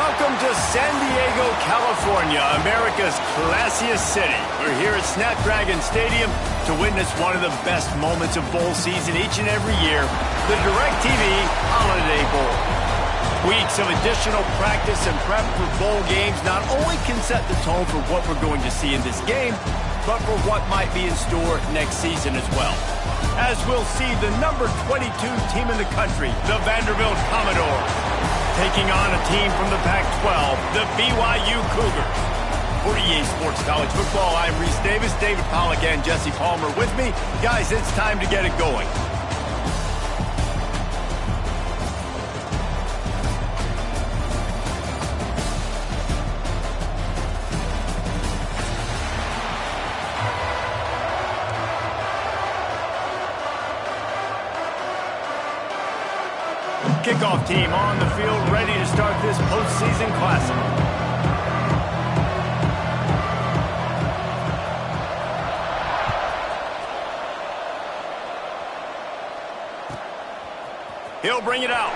Welcome to San Diego, California, America's classiest city. We're here at Snapdragon Stadium to witness one of the best moments of bowl season each and every year, the DirecTV Holiday Bowl. Weeks of additional practice and prep for bowl games not only can set the tone for what we're going to see in this game, but for what might be in store next season as well. As we'll see the number 22 team in the country, the Vanderbilt Commodores, taking on a team from the Pac-12, the BYU Cougars. For EA Sports College Football, I'm Reese Davis, David Pollack, and Jesse Palmer with me. Guys, it's time to get it going. Kickoff team on the field, ready to start this postseason classic. He'll bring it out.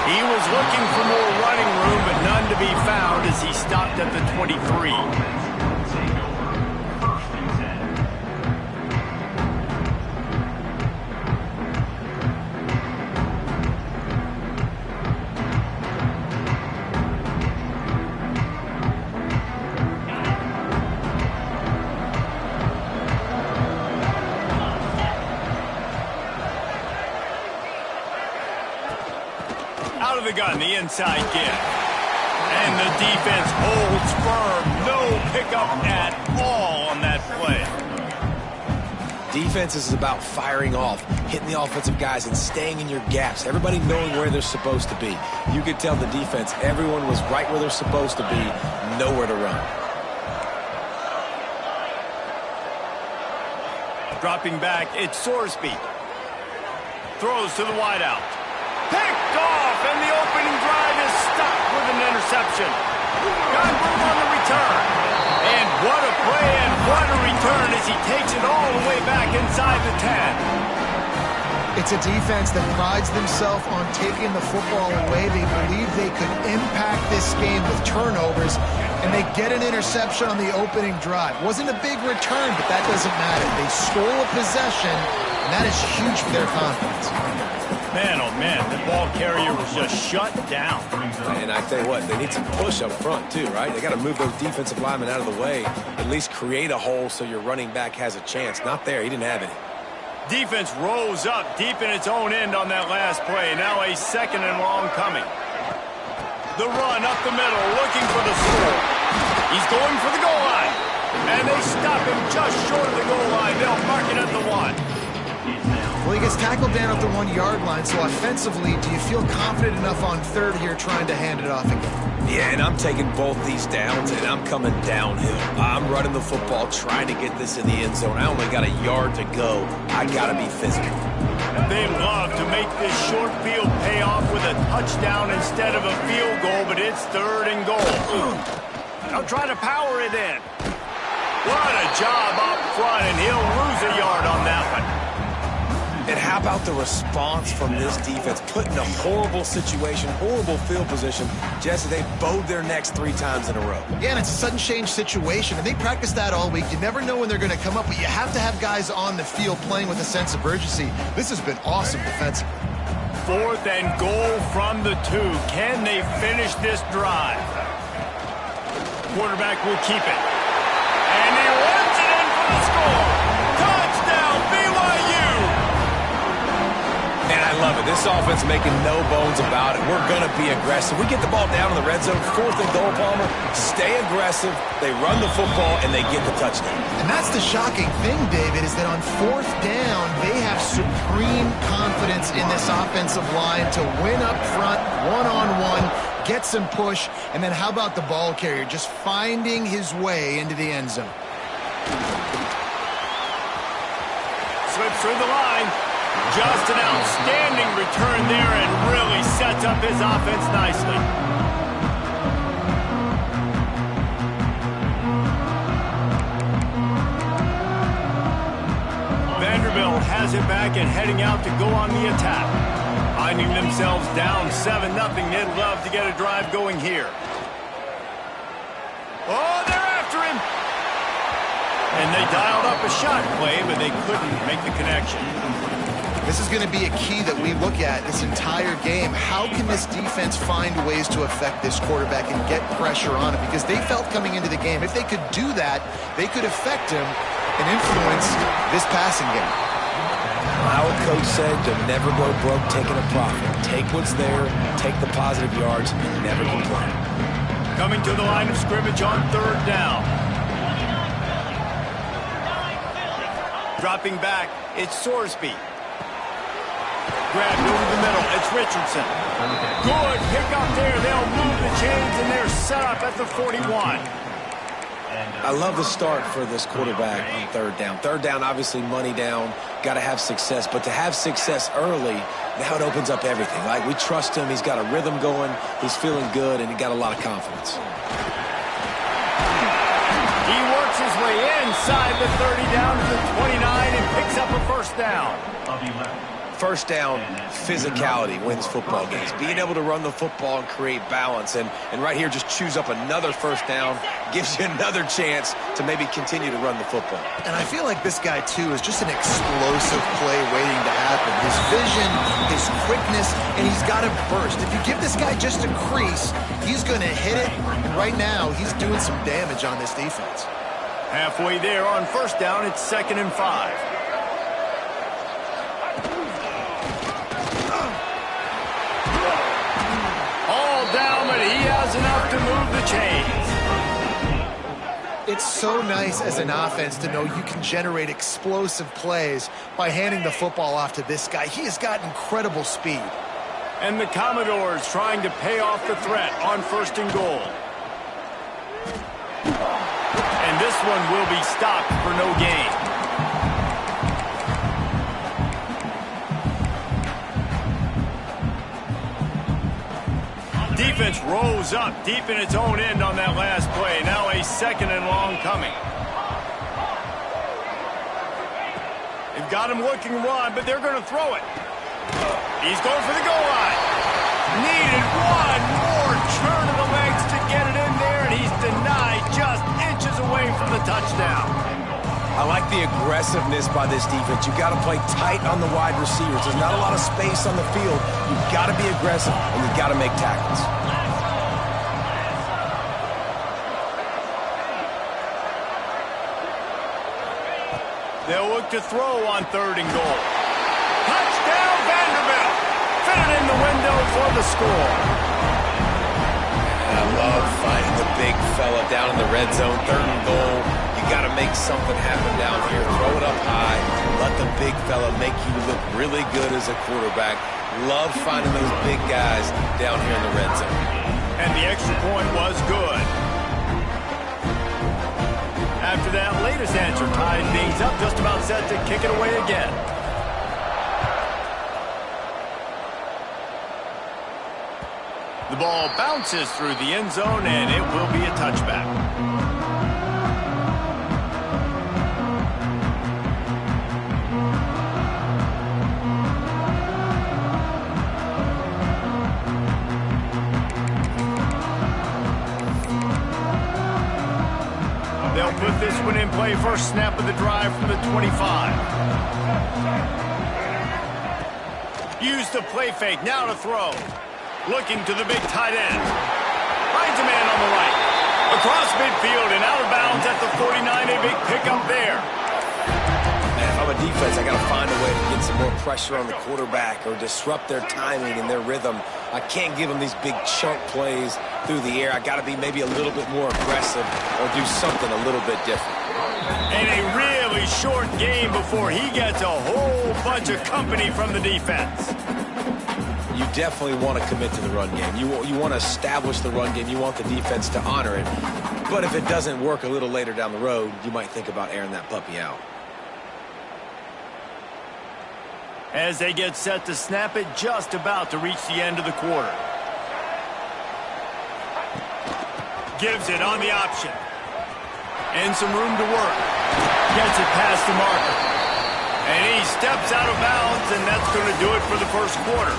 He was looking for more running room, but none to be found as he stopped at the 23. Out of the gun, the inside give. And the defense holds firm. No pickup at all on that play. Defense is about firing off, hitting the offensive guys and staying in your gaps. Everybody knowing where they're supposed to be. You could tell the defense, everyone was right where they're supposed to be, nowhere to run. Dropping back, it's Sorsby. Throws to the wideout. Picked off, and the opening drive is stopped with an interception. Got room on the return. And what a play and what a return as he takes it all the way back inside the 10. It's a defense that prides themselves on taking the football away. They believe they could impact this game with turnovers, and they get an interception on the opening drive. Wasn't a big return, but that doesn't matter. They stole a possession, and that is huge for their confidence. Man, oh man, the ball carrier was just shut down. And I tell you what, they need some push up front too, right? They got to move those defensive linemen out of the way, at least create a hole so your running back has a chance. Not there, he didn't have any. Defense rose up deep in its own end on that last play. Now a second and long coming. The run up the middle, looking for the score. He's going for the goal line. And they stop him just short of the goal line. They'll mark it at the 1. Well, he gets tackled down at the 1-yard line, so offensively, do you feel confident enough on third here trying to hand it off again? Yeah, and I'm taking both these downs, and I'm coming downhill. I'm running the football, trying to get this in the end zone. I only got a yard to go. I got to be physical. They love to make this short field pay off with a touchdown instead of a field goal, but it's third and goal. They'll try to power it in. What a job up front, and he'll lose a yard on that one. And how about the response from this defense? Put in a horrible situation, horrible field position. Jesse, they bowed their necks 3 times in a row. Yeah, and it's a sudden change situation, and they practice that all week. You never know when they're going to come up, but you have to have guys on the field playing with a sense of urgency. This has been awesome defensively. 4th and goal from the 2. Can they finish this drive? Quarterback will keep it. And he runs it in for the score. Touchdown, BYU! And I love it. This offense making no bones about it. We're going to be aggressive. We get the ball down in the red zone, 4th and goal, Palmer. Stay aggressive. They run the football, and they get the touchdown. And that's the shocking thing, David, is that on 4th down, they have supreme confidence in this offensive line to win up front, one-on-one, get some push, and then how about the ball carrier just finding his way into the end zone? Slips through the line. Just an outstanding return there and really sets up his offense nicely. Vanderbilt has it back and heading out to go on the attack. Finding themselves down 7-0. They'd love to get a drive going here. Oh, they're after him. And they dialed up a shot play, but they couldn't make the connection. This is going to be a key that we look at this entire game. How can this defense find ways to affect this quarterback and get pressure on him? Because they felt coming into the game, if they could do that, they could affect him and influence this passing game. Our coach said to never go broke taking a profit. Take what's there, take the positive yards, and never complain. Coming to the line of scrimmage on 3rd down. Dropping back, it's Sorsby. Grabbed over the middle, it's Richardson. Good pick up there. They'll move the chains, and they're set up at the 41. I love the start for this quarterback on 3rd down. 3rd down, obviously money down, got to have success. But to have success early, now it opens up everything. Like, we trust him. He's got a rhythm going. He's feeling good, and he got a lot of confidence. He works his way inside the 30 down to the 29 and picks up a 1st down. 1st down, physicality wins football games. Being able to run the football and create balance. And right here, just choose up another 1st down, gives you another chance to maybe continue to run the football. And I feel like this guy, too, is just an explosive play waiting to happen. His vision, his quickness, and he's got a burst. If you give this guy just a crease, he's going to hit it. And right now, he's doing some damage on this defense. Halfway there on 1st down, it's 2nd and 5. Down, but he has enough to move the chains. It's so nice as an offense to know you can generate explosive plays by handing the football off to this guy. He has got incredible speed. And the Commodores trying to pay off the threat on 1st and goal. And this one will be stopped for no gain. Defense rose up deep in its own end on that last play. Now a 2nd and long coming. They've got him looking run, but they're going to throw it. He's going for the goal line. Needed one more turn of the legs to get it in there, and he's denied just inches away from the touchdown. I like the aggressiveness by this defense. You've got to play tight on the wide receivers. There's not a lot of space on the field. You've got to be aggressive, and you've got to make tackles. They'll look to throw on 3rd and goal. Touchdown, Vanderbilt! Fitted in the window for the score. I love finding the big fella down in the red zone. 3rd and goal. You got to make something happen down here. Throw it up high. Let the big fella make you look really good as a quarterback. Love finding those big guys down here in the red zone. And the extra point was good. After that latest answer tied things up, just about set to kick it away again. The ball bounces through the end zone, and it will be a touchback. They'll put this one in play. First snap of the drive from the 25. Use the play fake. Now to throw. Looking to the big tight end. Finds a man on the right. Across midfield and out of bounds at the 49. A big pickup there. Man, if I'm a defense, I got to find a way to get some more pressure on the quarterback or disrupt their timing and their rhythm. I can't give them these big chunk plays through the air. I got to be maybe a little bit more aggressive or do something a little bit different. And a really short game before he gets a whole bunch of company from the defense. You definitely want to commit to the run game. You want to establish the run game. You want the defense to honor it. But if it doesn't work a little later down the road, you might think about airing that puppy out. As they get set to snap it, just about to reach the end of the quarter. Gives it on the option. And some room to work. Gets it past the marker. And he steps out of bounds, and that's going to do it for the first quarter.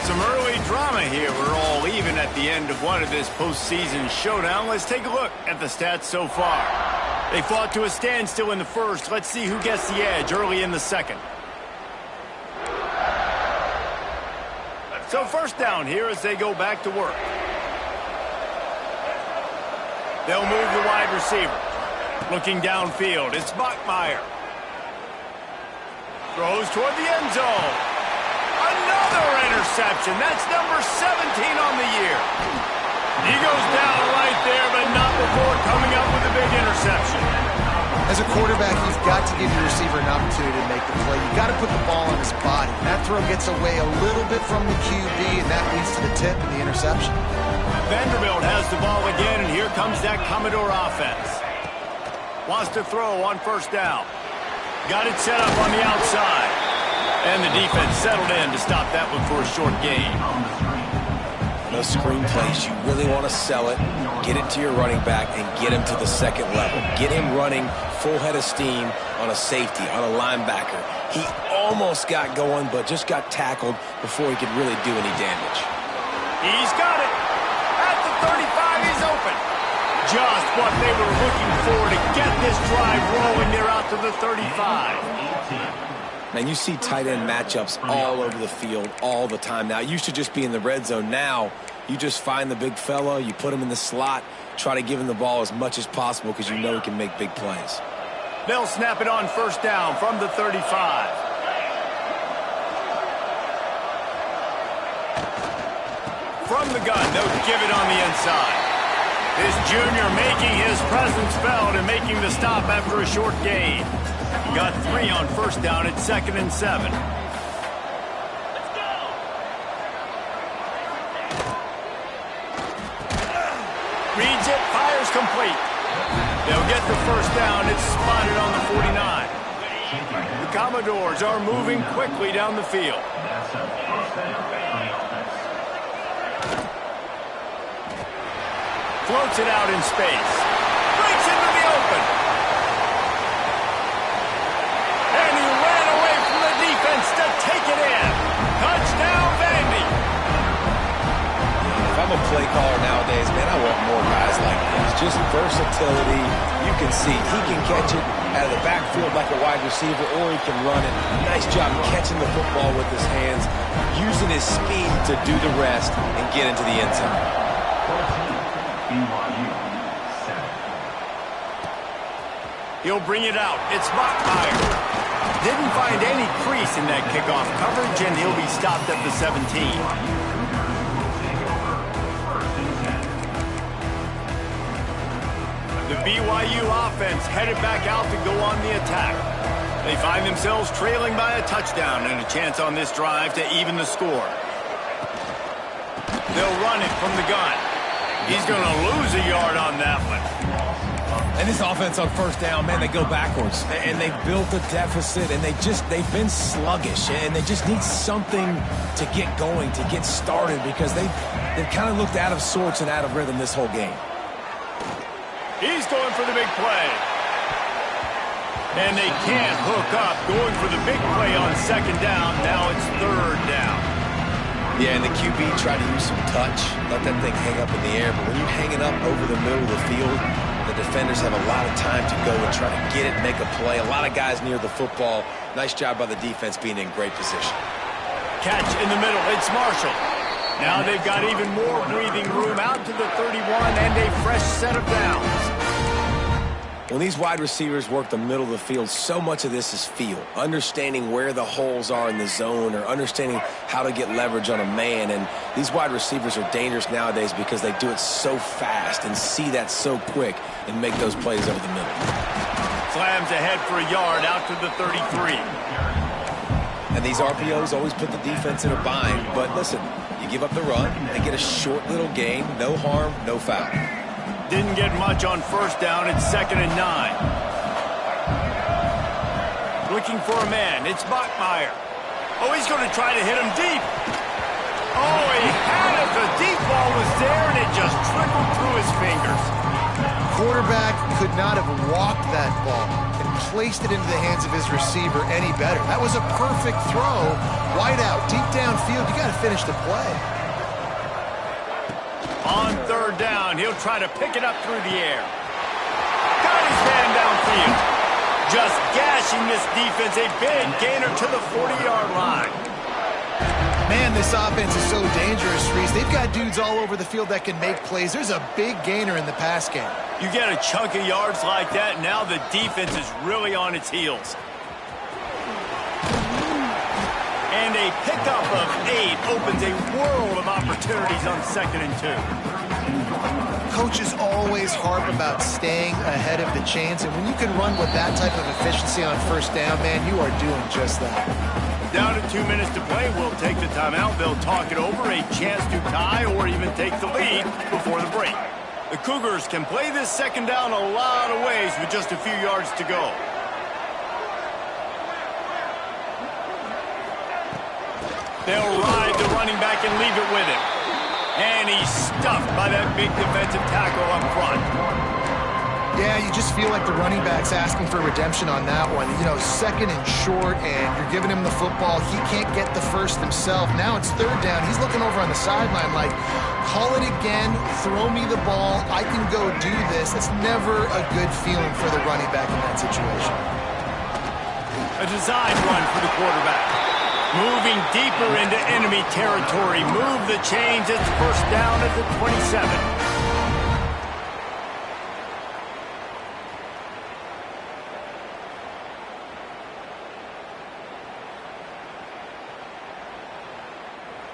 Some early drama here. We're all even at the end of one of this postseason showdown. Let's take a look at the stats so far. They fought to a standstill in the first. Let's see who gets the edge early in the second. So first down here as they go back to work. They'll move the wide receiver. Looking downfield, it's Bachmeier. Throws toward the end zone. Another interception. That's number 17 on the year. He goes down right there, but not before coming up with a big interception. As a quarterback, you've got to give your receiver an opportunity to make the play. You've got to put the ball on his body. That throw gets away a little bit from the QB, and that leads to the tip and the interception. Vanderbilt has the ball again, and here comes that Commodore offense. Wants to throw on first down. Got it set up on the outside. And the defense settled in to stop that one for a short gain. Those screen plays, you really want to sell it, get it to your running back, and get him to the second level. Get him running full head of steam on a safety, on a linebacker. He almost got going, but just got tackled before he could really do any damage. He's got it. At the 35, he's open. Just what they were looking for to get this drive rolling. They're out to the 35. Man, you see tight end matchups all over the field all the time now. It used to just be in the red zone. Now, you just find the big fella, you put him in the slot, try to give him the ball as much as possible because you know he can make big plays. They'll snap it on first down from the 35. From the gun, they'll give it on the inside. This junior making his presence felt and making the stop after a short gain. Got 3 on first down at 2nd and 7. Let's go. Reads it, fires complete. They'll get the first down. It's spotted on the 49. The Commodores are moving quickly down the field. Floats it out in space. Breaks into the open. And he ran away from the defense to take it in. Touchdown, Vandy. If I'm a play caller nowadays, man, I want more guys like this. Just versatility. You can see he can catch it out of the backfield like a wide receiver, or he can run it. Nice job catching the football with his hands, using his speed to do the rest and get into the end zone. BYU 7. He'll bring it out. It's Bachmeier. Didn't find any crease in that kickoff coverage, and he'll be stopped at the 17. The BYU offense headed back out to go on the attack. They find themselves trailing by a touchdown and a chance on this drive to even the score. They'll run it from the gun. He's going to lose a yard on that one. And this offense on first down, man, they go backwards. And they built a deficit, and they've been sluggish. And they just need something to get going, to get started, because they've kind of looked out of sorts and out of rhythm this whole game. He's going for the big play. And they can't hook up, going for the big play on second down. Now it's third down. Yeah, and the QB tried to use some touch, let that thing hang up in the air. But when you hang it up over the middle of the field, the defenders have a lot of time to go and try to get it, make a play. A lot of guys near the football. Nice job by the defense being in great position. Catch in the middle. It's Marshall. Now they've got even more breathing room out to the 31 and a fresh set of downs. When these wide receivers work the middle of the field, so much of this is feel. Understanding where the holes are in the zone, or understanding how to get leverage on a man. And these wide receivers are dangerous nowadays because they do it so fast and see that so quick and make those plays over the middle. Slams ahead for a yard out to the 33. And these RPOs always put the defense in a bind. But listen, you give up the run, they get a short little gain, no harm, no foul. Didn't get much on first down. It's 2nd and 9. Looking for a man. It's Bachmeier. Oh, he's going to try to hit him deep. Oh, he had it. The deep ball was there, and it just trickled through his fingers. Quarterback could not have walked that ball and placed it into the hands of his receiver any better. That was a perfect throw. Wide out, deep downfield. You got to finish the play. On third down, he'll try to pick it up through the air. Got his man downfield. Just gashing this defense. A big gainer to the 40-yard line. Man, this offense is so dangerous, Reese. They've got dudes all over the field that can make plays. There's a big gainer in the pass game. You get a chunk of yards like that, now the defense is really on its heels. And a pickup of 8 opens a world of opportunities on 2nd and 2. Coaches always harp about staying ahead of the chains, and when you can run with that type of efficiency on first down, man, you are doing just that. Down to 2 minutes to play. We'll take the timeout. They'll talk it over. A chance to tie or even take the lead before the break. The Cougars can play this 2nd down a lot of ways with just a few yards to go. They'll ride the running back and leave it with him. And he's stuffed by that big defensive tackle up front. Yeah, you just feel like the running back's asking for redemption on that one. You know, 2nd and short, and you're giving him the football. He can't get the first himself. Now it's 3rd down. He's looking over on the sideline like, call it again, throw me the ball, I can go do this. It's never a good feeling for the running back in that situation. A design run for the quarterback. Moving deeper into enemy territory. Move the chains. It's 1st down at the 27.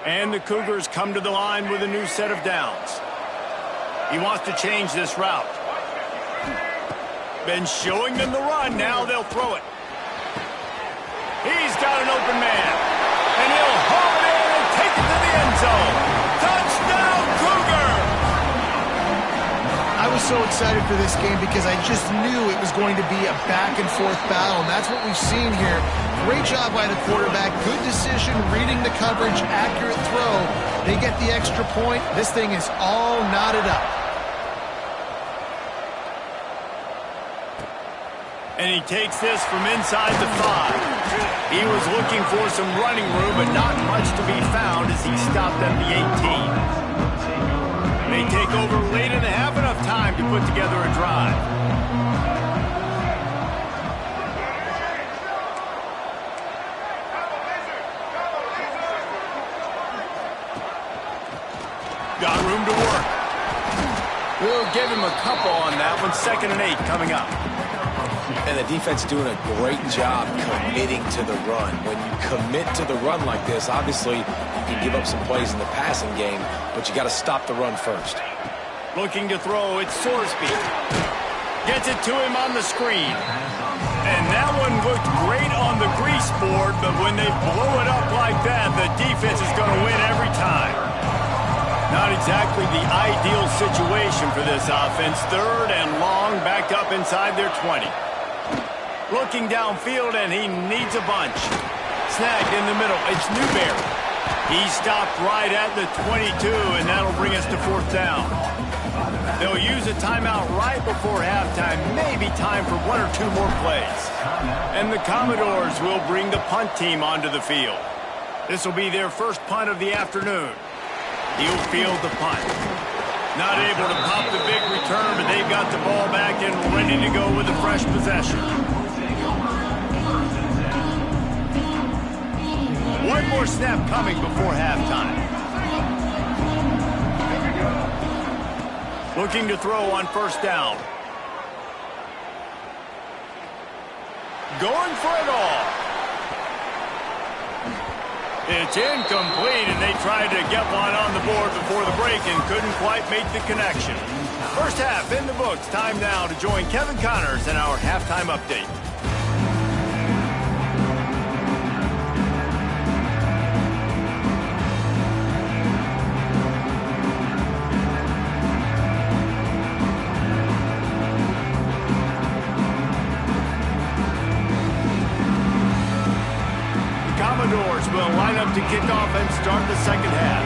And the Cougars come to the line with a new set of downs. He wants to change this route. Been showing them the run. Now they'll throw it. He's got an open man. And he'll haul it in and take it to the end zone. Touchdown, Cougar! I was so excited for this game because I just knew it was going to be a back-and-forth battle, and that's what we've seen here. Great job by the quarterback. Good decision, reading the coverage, accurate throw. They get the extra point. This thing is all knotted up. And he takes this from inside the 5. He was looking for some running room, but not much to be found as he stopped at the 18. They take over late in the half, enough time to put together a drive. Got room to work. We'll give him a couple on that one. 2nd and 8 coming up. And the defense doing a great job committing to the run. When you commit to the run like this, obviously you can give up some plays in the passing game, but you got to stop the run first. Looking to throw, it's Sorsby. Gets it to him on the screen. And that one looked great on the grease board, but when they blow it up like that, the defense is going to win every time. Not exactly the ideal situation for this offense. 3rd and long, backed up inside their 20. Looking downfield, and he needs a bunch. Snagged in the middle. It's Newberry. He stopped right at the 22, and that'll bring us to 4th down. They'll use a timeout right before halftime. Maybe time for 1 or 2 more plays. And the Commodores will bring the punt team onto the field. This will be their first punt of the afternoon. He'll field the punt. Not able to pop the big return, but they've got the ball back and ready to go with a fresh possession. One more snap coming before halftime. Looking to throw on 1st down. Going for it all. It's incomplete, and they tried to get one on the board before the break and couldn't quite make the connection. First half in the books. Time now to join Kevin Connors in our halftime update. Commodores will line up to kick off and start the 2nd half.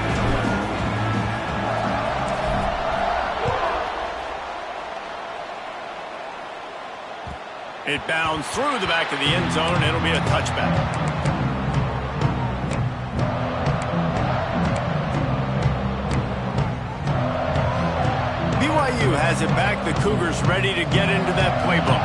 It bounds through the back of the end zone, and it'll be a touchback. BYU has it back. The Cougars ready to get into that playbook.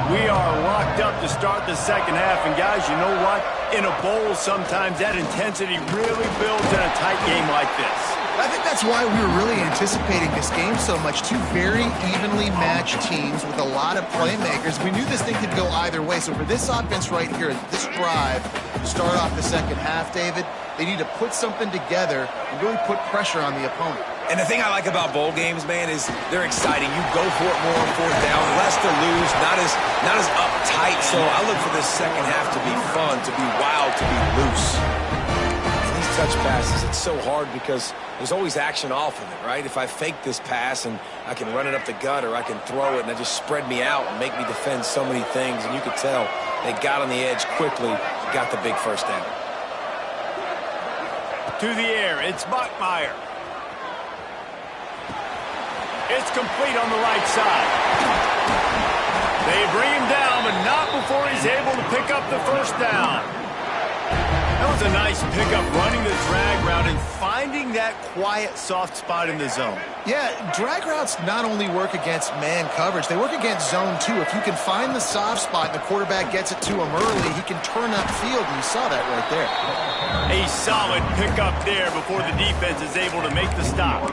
We are locked up to start the second half, and guys, you know what? In a bowl, sometimes that intensity really builds in a tight game like this. I think that's why we were really anticipating this game so much. Two very evenly matched teams with a lot of playmakers. We knew this thing could go either way. So for this offense right here, this drive, to start off the second half, David, they need to put something together and really put pressure on the opponent. And the thing I like about bowl games, man, is they're exciting. You go for it more on fourth down, less to lose, not as uptight. So I look for this second half to be fun, to be wild, to be loose. And these touch passes, it's so hard because there's always action off of it, right? If I fake this pass and I can run it up the gut or I can throw it and it just spread me out and make me defend so many things. And you could tell they got on the edge quickly, got the big first down. To the air, it's Bachmeier. It's complete on the right side. They bring him down, but not before he's able to pick up the first down. That was a nice pickup, running the drag route and finding that quiet, soft spot in the zone. Yeah, drag routes not only work against man coverage, they work against zone too. If you can find the soft spot and the quarterback gets it to him early, he can turn upfield, and you saw that right there. A solid pickup there before the defense is able to make the stop.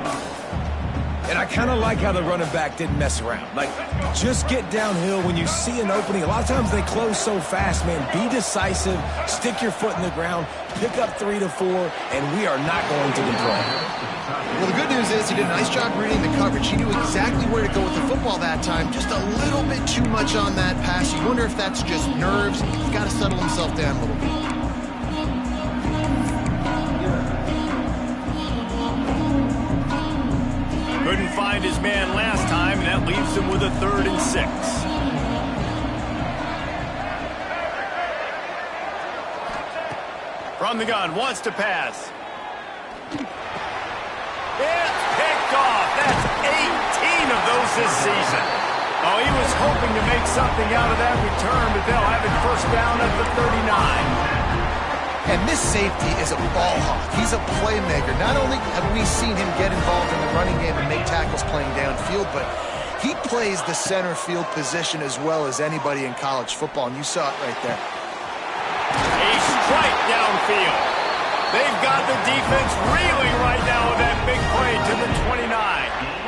And I kind of like how the running back didn't mess around. Like, just get downhill when you see an opening. A lot of times they close so fast, man. Be decisive, stick your foot in the ground, pick up 3 to 4, and we are not going to complain. Well, the good news is he did a nice job reading the coverage. He knew exactly where to go with the football that time. Just a little bit too much on that pass. You wonder if that's just nerves. He's got to settle himself down a little bit. Couldn't find his man last time, and that leaves him with a 3rd and 6. From the gun, wants to pass. It's picked off. That's 18 of those this season. Oh, he was hoping to make something out of that return, but they'll have it first down at the 39. And this safety is a ball hawk. He's a playmaker. Not only have we seen him get involved in the running game and make tackles playing downfield, but he plays the center field position as well as anybody in college football, and you saw it right there. A strike downfield. They've got the defense reeling right now with that big play to the 29.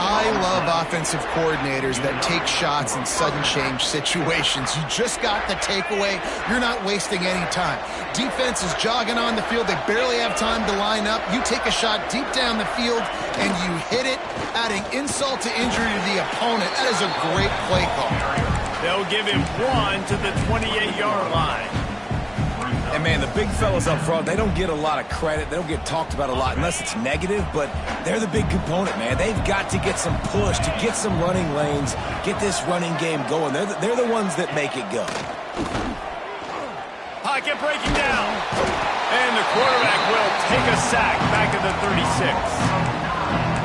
I love offensive coordinators that take shots in sudden change situations. You just got the takeaway. You're not wasting any time. Defense is jogging on the field. They barely have time to line up. You take a shot deep down the field, and you hit it, adding insult to injury to the opponent. That is a great play call. They'll give him 1 to the 28-yard line. And, man, the big fellas up front, they don't get a lot of credit. They don't get talked about a lot unless it's negative, but they're the big component, man. They've got to get some push, to get some running lanes, get this running game going. They're the ones that make it go. Pocket breaking down. And the quarterback will take a sack back at the 36.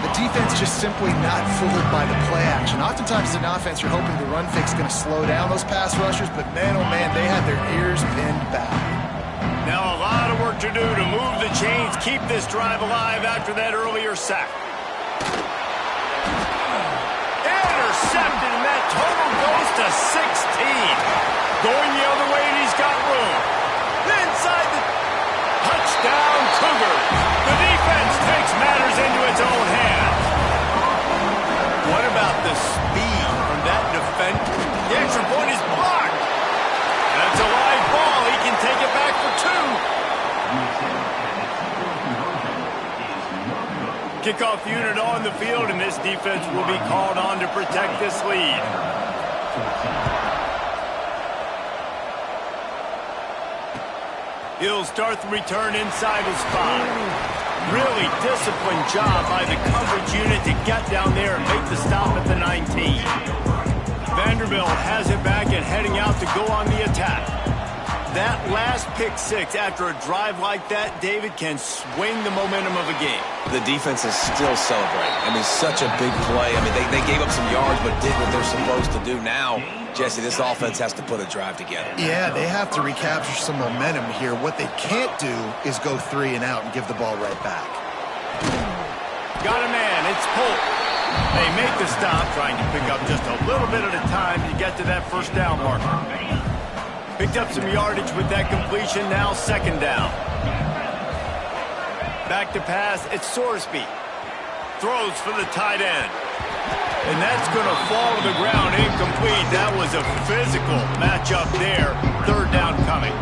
The defense just simply not fooled by the play action. Oftentimes as an offense, you're hoping the run fix is going to slow down those pass rushers, but man, oh man, they had their ears pinned back. Now a lot of work to do to move the chains, keep this drive alive after that earlier sack. Intercepted, and that total goes to 16. Going the other way, and he's got room. Inside the touchdown, Cougars. The defense takes matters into its own hands. What about the speed from that defense? The extra point is blocked. That's a live ball. He can take it back for 2. Kickoff unit on the field, and this defense will be called on to protect this lead. He'll start the return inside his 5. Really disciplined job by the coverage unit to get down there and make the stop at the 19. Vanderbilt has it back and heading out to go on the attack. That last pick six after a drive like that, David, can swing the momentum of a game. The defense is still celebrating. I mean, such a big play. I mean, they gave up some yards but did what they're supposed to do. Now, Jesse, this offense has to put a drive together. Yeah, they have to recapture some momentum here. What they can't do is go 3 and out and give the ball right back. Got a man. It's Polk. They make the stop, trying to pick up just a little bit at a time to get to that first down marker. Picked up some yardage with that completion. Now second down. Back to pass. It's Sorsby. Throws for the tight end. And that's going to fall to the ground. Incomplete. That was a physical matchup there. Third down coming.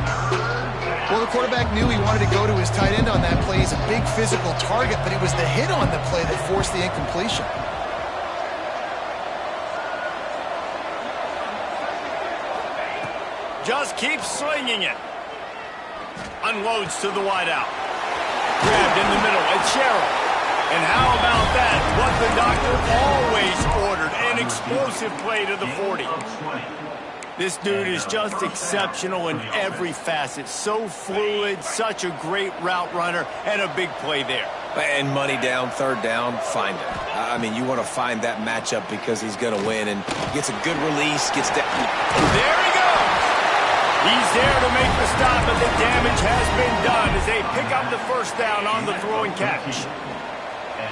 Well, the quarterback knew he wanted to go to his tight end on that play. He's a big physical target, but it was the hit on the play that forced the incompletion. Just keeps slinging it. Unloads to the wideout. Grabbed in the middle. It's Sherrill. And how about that? What the doctor always ordered. An explosive play to the 40. This dude is just exceptional in every facet. So fluid, such a great route runner, and a big play there. And money down, third down, find him. I mean, you want to find that matchup because he's going to win. And gets a good release, gets down. There he goes. He's there to make the stop, but the damage has been done as they pick up the first down on the throw and catch.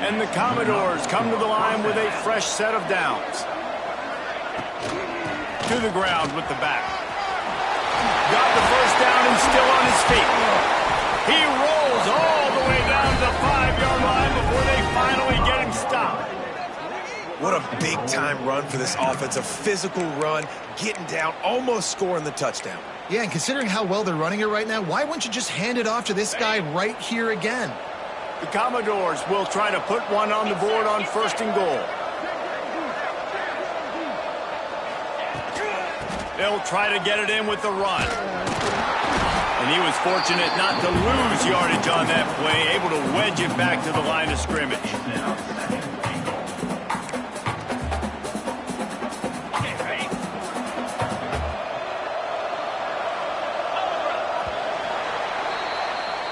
And the Commodores come to the line with a fresh set of downs. To the ground with the back. Got the first down and still on his feet. He rolls all the way down to the 5-yard line before they finally get him stopped. What a big-time run for this offense. A physical run, getting down, almost scoring the touchdown. Yeah, and considering how well they're running it right now, why wouldn't you just hand it off to this guy right here again? The Commodores will try to put one on the board on first and goal. They'll try to get it in with the run. And he was fortunate not to lose yardage on that play, able to wedge it back to the line of scrimmage.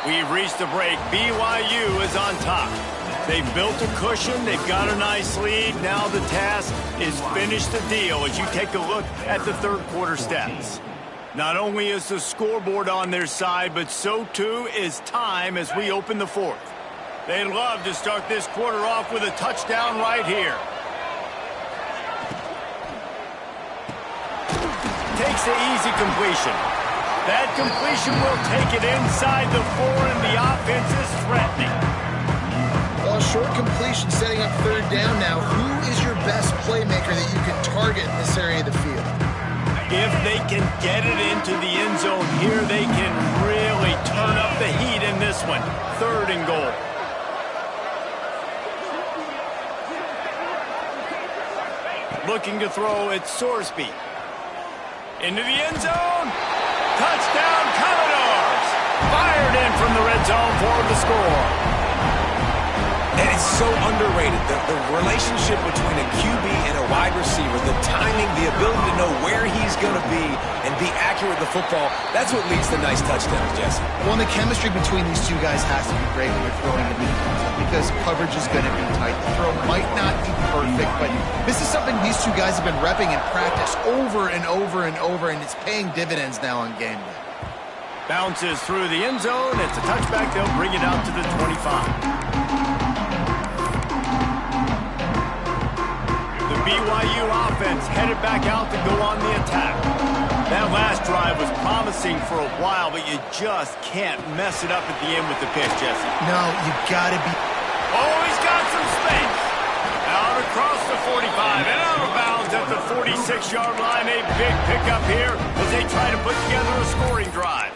We've reached the break. BYU is on top. They've built a cushion. They've got a nice lead. Now the task is finish the deal as you take a look at the third quarter stats. Not only is the scoreboard on their side, but so too is time as we open the fourth. They'd love to start this quarter off with a touchdown right here. Takes the easy completion. That completion will take it inside the 4, and the offense is threatening. Well, short completion setting up third down now. Who is your best playmaker that you can target in this area of the field? If they can get it into the end zone here, they can really turn up the heat in this one. Third and goal. Looking to throw, it's Sorsby. Into the end zone. Touchdown, Commodores! Fired in from the red zone for the score. And it's so underrated. The relationship between a QB and a wide receiver, the timing, the ability to know where he's going to be and be accurate with the football, that's what leads to nice touchdowns, Jesse. Well, the chemistry between these two guys has to be great when you're throwing the because coverage is going to be tight. The throw might not be perfect, but this is something these two guys have been repping in practice over and over and over, and it's paying dividends now on game day. Bounces through the end zone. It's a touchback. They'll bring it out to the 25. The BYU offense headed back out to go on the attack. That last drive was promising for a while, but you just can't mess it up at the end with the pitch, Jesse. No, you got to be... Oh, he's got some space. Out across the 45 and out of bounds at the 46-yard line. A big pickup here as they try to put together a scoring drive.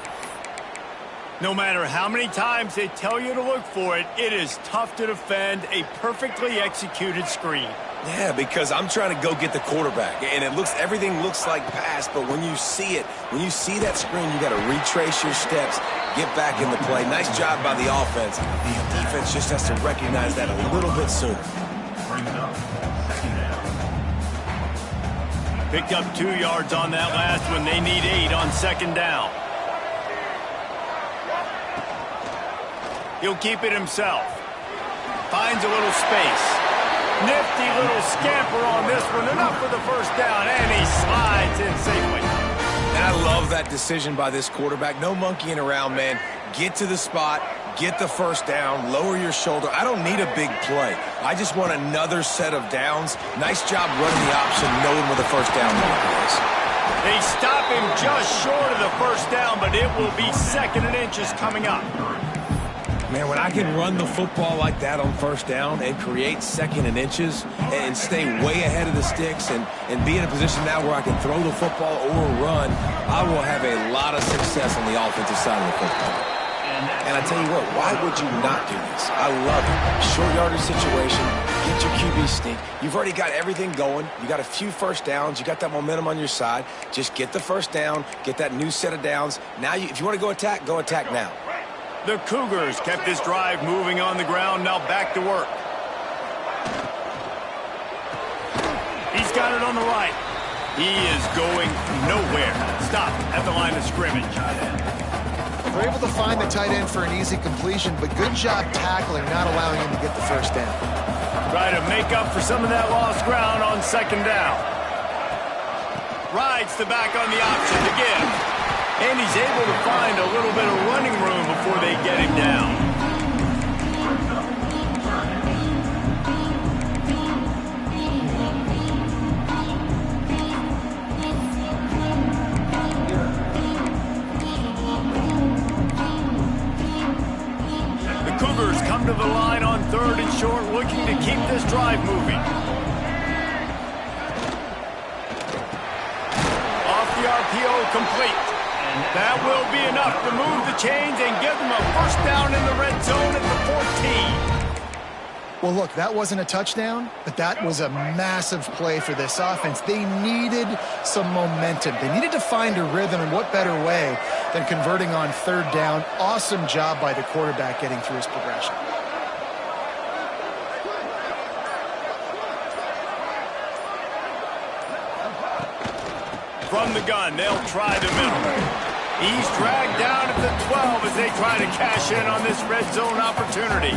No matter how many times they tell you to look for it, it is tough to defend a perfectly executed screen. Yeah, because I'm trying to go get the quarterback, and everything looks like pass, but when you see it, when you see that screen, you got to retrace your steps, get back in the play. Nice job by the offense. The defense just has to recognize that a little bit sooner. Picked up 2 yards on that last one. They need 8 on second down. He'll keep it himself. Finds a little space. Nifty little scamper on this one. Enough for the first down, and he slides in safely. And I love that decision by this quarterback. No monkeying around, man. Get to the spot, get the first down, lower your shoulder. I don't need a big play. I just want another set of downs. Nice job running the option, knowing where the first down is. They stop him just short of the first down, but it will be 2nd and inches coming up. Man, when I can run the football like that on first down and create 2nd and inches and stay way ahead of the sticks and be in a position now where I can throw the football or run, I will have a lot of success on the offensive side of the football. And I tell you what, why would you not do this? I love it. Short yardage situation, get your QB sneak. You've already got everything going. You got a few first downs. You got that momentum on your side. Just get the first down, get that new set of downs. Now, if you want to go attack now. The Cougars kept this drive moving on the ground. Now back to work. He's got it on the right. He is going nowhere. Stop at the line of scrimmage. They're able to find the tight end for an easy completion, but good job tackling, not allowing him to get the first down. Try to make up for some of that lost ground on 2nd down. Rides the back on the option to give. And he's able to find a little bit of running room before they get him down. The Cougars come to the line on 3rd and short, looking to keep this drive moving. Off the RPO, complete. That will be enough to move the chains and give them a first down in the red zone at the 14. Well, look, that wasn't a touchdown, but that was a massive play for this offense. They needed some momentum. They needed to find a rhythm, and what better way than converting on 3rd down. Awesome job by the quarterback getting through his progression. From the gun, they'll try the middle. He's dragged down at the 12 as they try to cash in on this red zone opportunity.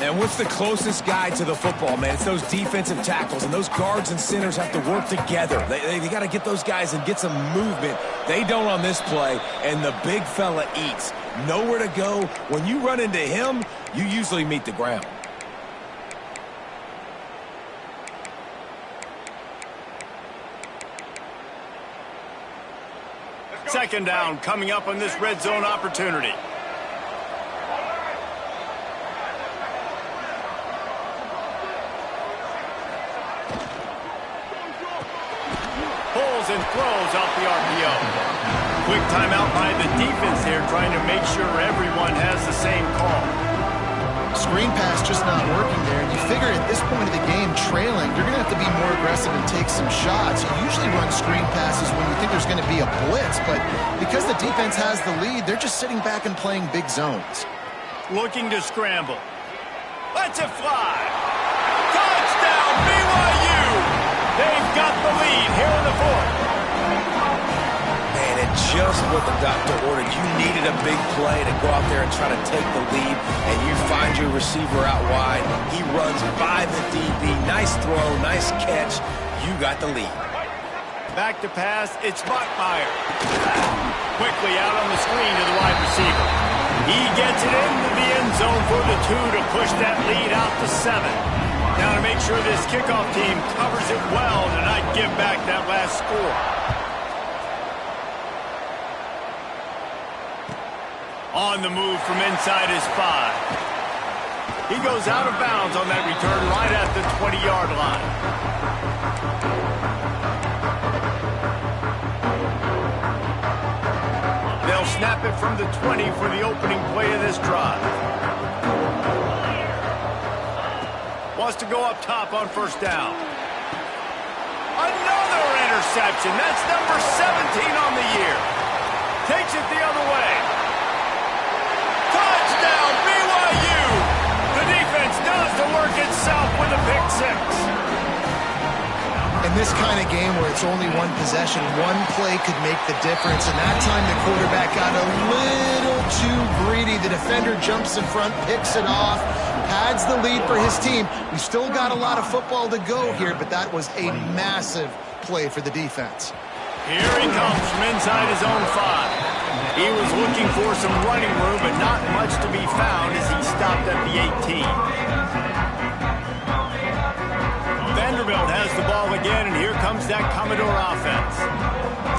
And what's the closest guy to the football, man? It's those defensive tackles, and those guards and centers have to work together. They got to get those guys and get some movement. They don't on this play, and the big fella eats. Nowhere to go. When you run into him, you usually meet the ground. 2nd down coming up on this red zone opportunity. Pulls and throws off the RPO. Quick timeout by the defense here, trying to make sure everyone has the same call. Screen pass just not working there. And you figure at this point of the game, trailing, you're going to have to be more aggressive and take some shots. You usually run screen passes when you think there's going to be a blitz, but because the defense has the lead, they're just sitting back and playing big zones. Looking to scramble. Lets it fly. Touchdown, BYU! They've got the lead here in the 4th. And just what the doctor ordered. You needed a big play to go out there and try to take the lead, and you find your receiver out wide. He runs by the DB. Nice throw, nice catch. You got the lead. Back to pass, it's Bachmeier. Quickly out on the screen to the wide receiver. He gets it into the end zone for the 2 to push that lead out to 7. Now to make sure this kickoff team covers it well to not give back that last score. On the move from inside his 5. He goes out of bounds on that return right at the 20-yard line. They'll snap it from the 20 for the opening play of this drive. Wants to go up top on 1st down. Another interception. That's number 17 on the year. Takes it the other way. Touchdown, BYU! The defense does the work itself with a pick 6. And this kind of game where it's only one possession, one play could make the difference. And that time the quarterback got a little too greedy. The defender jumps in front, picks it off, adds the lead for his team. We still got a lot of football to go here, but that was a massive play for the defense. Here he comes from inside his own 5. He was looking for some running room, but not much to be found as he stopped at the 18. Vanderbilt has the ball again, and here comes that Commodore offense.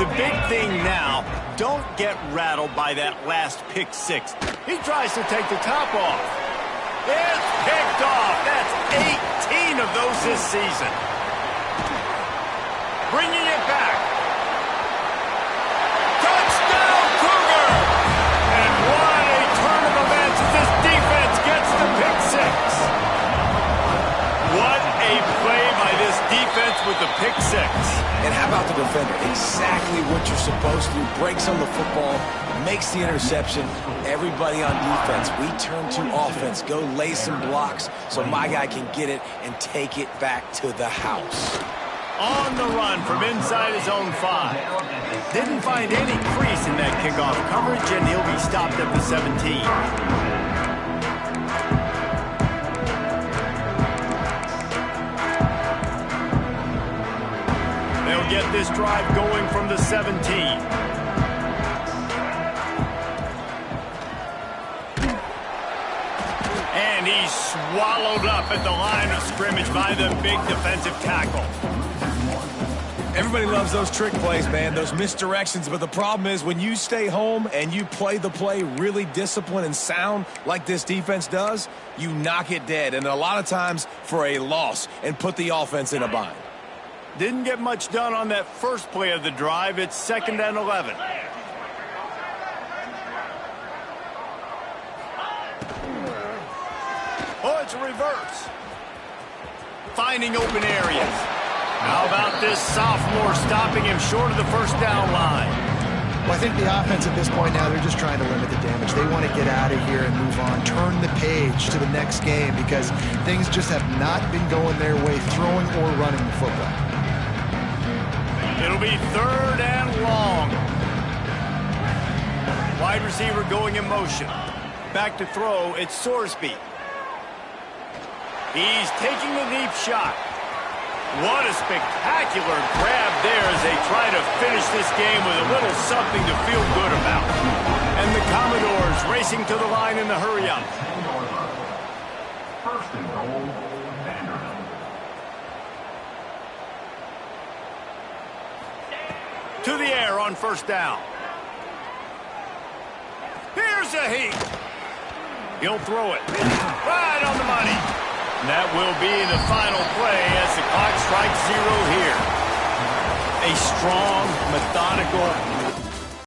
The big thing now, don't get rattled by that last pick 6. He tries to take the top off. It's picked off. That's 18 of those this season. Bringing it back. Touchdown, Cougar! And what a turn of events as this defense gets the pick 6. What a play by this defense with the pick 6. And how about the defender? Exactly what you're supposed to do. Breaks on the football, makes the interception. Everybody on defense, we turn to offense. Go lay some blocks so my guy can get it and take it back to the house. On the run from inside his own 5. Didn't find any crease in that kickoff coverage, and he'll be stopped at the 17. They'll get this drive going from the 17. And he's swallowed up at the line of scrimmage by the big defensive tackle. Everybody loves those trick plays, man, those misdirections, but the problem is when you stay home and you play the play really disciplined and sound like this defense does, you knock it dead, and a lot of times for a loss, and put the offense in a bind. Didn't get much done on that first play of the drive. It's 2nd and 11. Oh, it's a reverse. Finding open areas. How about this sophomore stopping him short of the first down line? Well, I think the offense at this point now, they're just trying to limit the damage. They want to get out of here and move on, turn the page to the next game because things just have not been going their way, throwing or running the football. It'll be 3rd and long. Wide receiver going in motion. Back to throw, it's Sorsby. He's taking the deep shot. What a spectacular grab there as they try to finish this game with a little something to feel good about. And the Commodores racing to the line in the hurry-up. First and goal, Vanderbilt. To the air on first down. Here's a heat. He'll throw it. Right on the money. And that will be the final play as the clock strikes 0 here. A strong, methodical,